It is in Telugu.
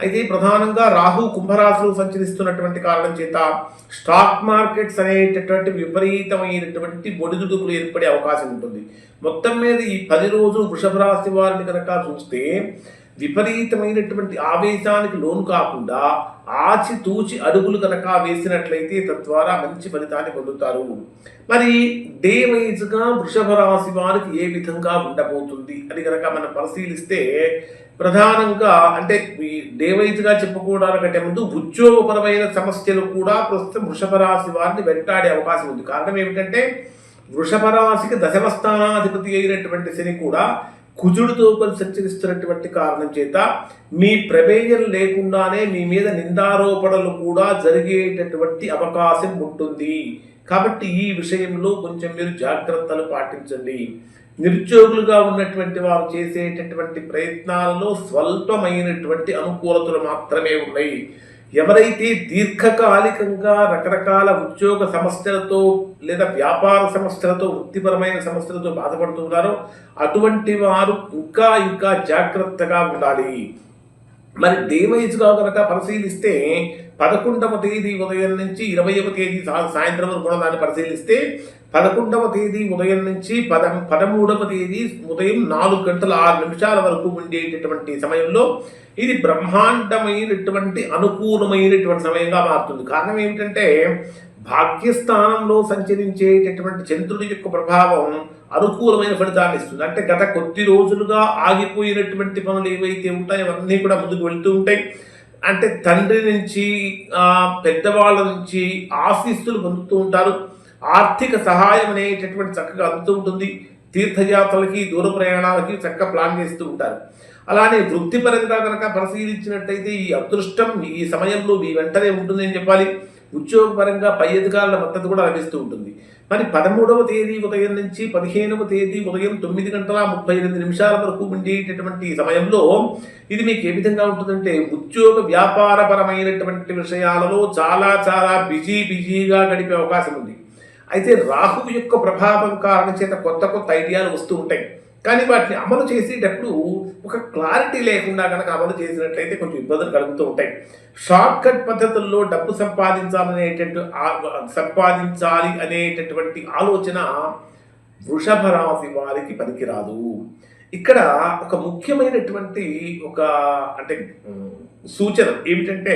అయితే ప్రధానంగా రాహు కుంభరాశిలో సంచరిస్తున్నటువంటి కారణం చేత స్టాక్ మార్కెట్స్ అనేటటువంటి విపరీతమైనటువంటి ఒడిదుడుకులు ఏర్పడే అవకాశం ఉంటుంది. మొత్తం మీద ఈ 10 రోజులు వృషభ రాశి వారిని కనుక చూస్తే విపరీతమైనటువంటి ఆవేశానికి లోను కాకుండా ఆచితూచి అడుగులు కనుక వేసినట్లయితే తద్వారా మంచి ఫలితాన్ని పొందుతారు. మరి డే వైజ్గా వృషభ రాశి వారికి ఏ విధంగా ఉండబోతుంది అని కనుక మనం పరిశీలిస్తే ప్రధానంగా అంటే ఈ డే వైజ్గా చెప్పుకోవడానికంటే ముందు ఉద్యోగపరమైన సమస్యలు కూడా ప్రస్తుతం వృషభ రాశి వారిని వెంటాడే అవకాశం ఉంది. కారణం ఏమిటంటే వృషభ రాశికి దశమ స్థానాధిపతి అయినటువంటి శని కూడా కుజుడితో కలిసి సంచరిస్తున్నటువంటి కారణం చేత మీ ప్రమేయం లేకుండానే మీ మీద నిందారోపణలు కూడా జరిగేటటువంటి అవకాశం ఉంటుంది. కాబట్టి ఈ విషయంలో కొంచెం మీరు జాగ్రత్తలు పాటించండి. నిరుద్యోగులుగా ఉన్నటువంటి వారు చేసేటటువంటి ప్రయత్నాలలో స్వల్పమైనటువంటి అనుకూలతలు మాత్రమే ఉన్నాయి. ఎవరైతే దీర్ఘకాలికంగా రకరకాల ఉద్యోగ సమస్యలతో లేదా వ్యాపార సమస్యలతో వృత్తిపరమైన సమస్యలతో బాధపడుతున్నారో అటువంటి వారు ఇంకా జాగ్రత్తగా ఉండాలి. మరి డే వైజ్గా కనుక పరిశీలిస్తే 11వ తేదీ ఉదయం నుంచి 20వ తేదీ సాయంత్రం వరకు కూడా దాన్ని పరిశీలిస్తే 11వ తేదీ ఉదయం నుంచి 13వ తేదీ ఉదయం 4 గంటల 6 నిమిషాల వరకు ఉండేటటువంటి సమయంలో ఇది బ్రహ్మాండమైనటువంటి అనుకూలమైనటువంటి సమయంగా మారుతుంది. కారణం ఏమిటంటే భాగ్యస్థానంలో సంచరించేటటువంటి చంద్రుడి యొక్క ప్రభావం అనుకూలమైన ఫలితాన్ని ఇస్తుంది. అంటే గత కొద్ది రోజులుగా ఆగిపోయినటువంటి పనులు ఏవైతే ఉంటాయో అవన్నీ కూడా ముందుకు వెళ్తూ ఉంటాయి. అంటే తండ్రి నుంచి పెద్దవాళ్ళ నుంచి ఆశీస్సులు పొందుతూ ఉంటారు. ఆర్థిక సహాయం అనేటటువంటి చక్కగా అందుతూ ఉంటుంది. తీర్థయాత్రలకి దూర ప్రయాణాలకి చక్కగా ప్లాన్ చేస్తూ ఉంటారు. అలానే వృత్తిపరంగా కనుక పరిశీలించినట్టయితే ఈ అదృష్టం ఈ సమయంలో మీ వెంటనే ఉంటుందని చెప్పాలి. ఉద్యోగపరంగా పై అధికారుల మద్దతు కూడా లభిస్తూ ఉంటుంది. మరి 13వ తేదీ ఉదయం నుంచి 15వ తేదీ ఉదయం 9 గంటల 38 నిమిషాల వరకు ఉండేటటువంటి సమయంలో ఇది మీకు ఏ విధంగా ఉంటుందంటే ఉద్యోగ వ్యాపారపరమైనటువంటి విషయాలలో చాలా బిజీగా గడిపే అవకాశం ఉంది. అయితే రాహువు యొక్క ప్రభావం కారణం చేత కొత్త ఐడియాలు వస్తూ ఉంటాయి. కానీ వాటిని అమలు చేసేటప్పుడు ఒక క్లారిటీ లేకుండా కనుక అమలు చేసినట్లయితే కొంచెం ఇబ్బందులు కలుగుతూ ఉంటాయి. షార్ట్ కట్ పద్ధతుల్లో డబ్బు సంపాదించాలి అనేటటువంటి ఆలోచన వృషభ రాశి వారికి పనికిరాదు. ఇక్కడ ఒక ముఖ్యమైనటువంటి అంటే సూచన ఏమిటంటే